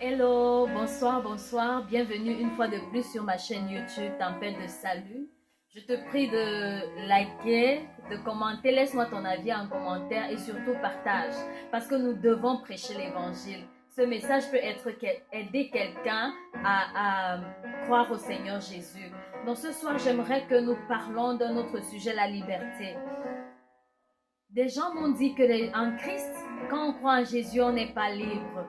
Hello, bonsoir, bonsoir. Bienvenue une fois de plus sur ma chaîne YouTube Tempête de Salut. Je te prie de liker, de commenter. Laisse-moi ton avis en commentaire et surtout partage. Parce que nous devons prêcher l'évangile. Ce message peut aider quelqu'un à croire au Seigneur Jésus. Donc ce soir, j'aimerais que nous parlons d'un autre sujet, la liberté. Des gens m'ont dit qu'en Christ, quand on croit en Jésus, on n'est pas libre.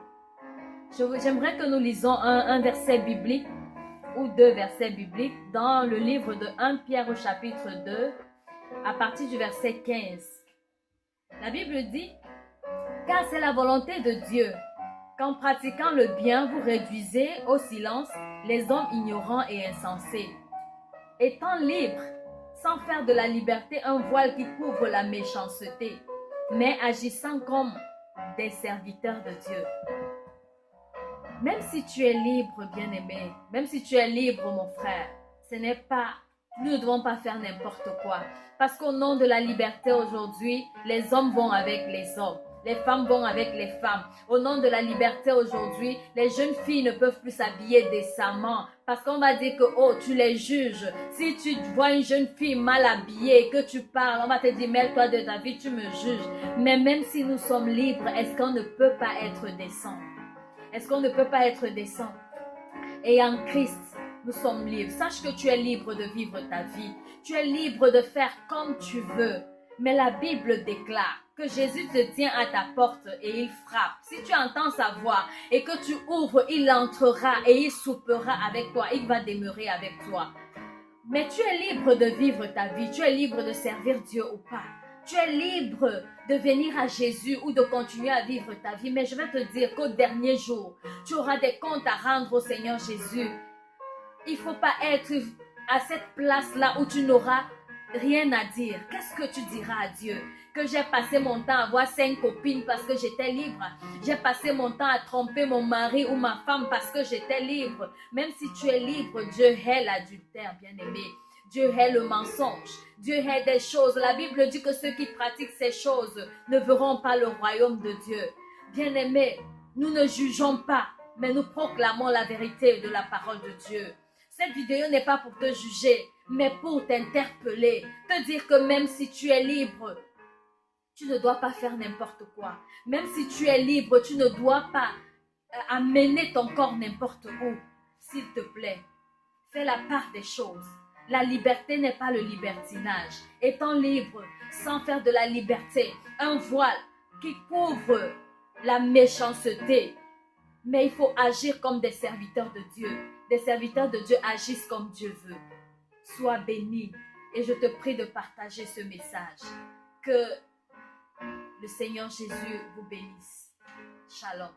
J'aimerais que nous lisons un verset biblique ou deux versets bibliques dans le livre de 1 Pierre au chapitre 2 à partir du verset 15. La Bible dit « Car c'est la volonté de Dieu qu'en pratiquant le bien, vous réduisez au silence les hommes ignorants et insensés, étant libres, sans faire de la liberté un voile qui couvre la méchanceté, mais agissant comme des serviteurs de Dieu. » Même si tu es libre, bien-aimé, même si tu es libre, mon frère, nous ne devons pas faire n'importe quoi. Parce qu'au nom de la liberté aujourd'hui, les hommes vont avec les hommes. Les femmes vont avec les femmes. Au nom de la liberté aujourd'hui, les jeunes filles ne peuvent plus s'habiller décemment. Parce qu'on va dire que, oh, tu les juges. Si tu vois une jeune fille mal habillée, que tu parles, on va te dire, mêle-toi de ta vie, tu me juges. Mais même si nous sommes libres, est-ce qu'on ne peut pas être décent? Est-ce qu'on ne peut pas être décent? Et en Christ, nous sommes libres. Sache que tu es libre de vivre ta vie. Tu es libre de faire comme tu veux. Mais la Bible déclare que Jésus te tient à ta porte et il frappe. Si tu entends sa voix et que tu ouvres, il entrera et il soupera avec toi. Il va demeurer avec toi. Mais tu es libre de vivre ta vie. Tu es libre de servir Dieu ou pas. Tu es libre de venir à Jésus ou de continuer à vivre ta vie. Mais je vais te dire qu'au dernier jour, tu auras des comptes à rendre au Seigneur Jésus. Il ne faut pas être à cette place-là où tu n'auras rien à dire. Qu'est-ce que tu diras à Dieu? Que j'ai passé mon temps à avoir 5 copines parce que j'étais libre. J'ai passé mon temps à tromper mon mari ou ma femme parce que j'étais libre. Même si tu es libre, Dieu hait l'adultère, bien-aimé. Dieu hait le mensonge. Dieu hait des choses. La Bible dit que ceux qui pratiquent ces choses ne verront pas le royaume de Dieu. Bien-aimés, nous ne jugeons pas, mais nous proclamons la vérité de la parole de Dieu. Cette vidéo n'est pas pour te juger, mais pour t'interpeller. Te dire que même si tu es libre, tu ne dois pas faire n'importe quoi. Même si tu es libre, tu ne dois pas amener ton corps n'importe où. S'il te plaît, fais la part des choses. La liberté n'est pas le libertinage. Étant libre, sans faire de la liberté un voile qui couvre la méchanceté. Mais il faut agir comme des serviteurs de Dieu. Des serviteurs de Dieu agissent comme Dieu veut. Sois béni et je te prie de partager ce message. Que le Seigneur Jésus vous bénisse. Shalom.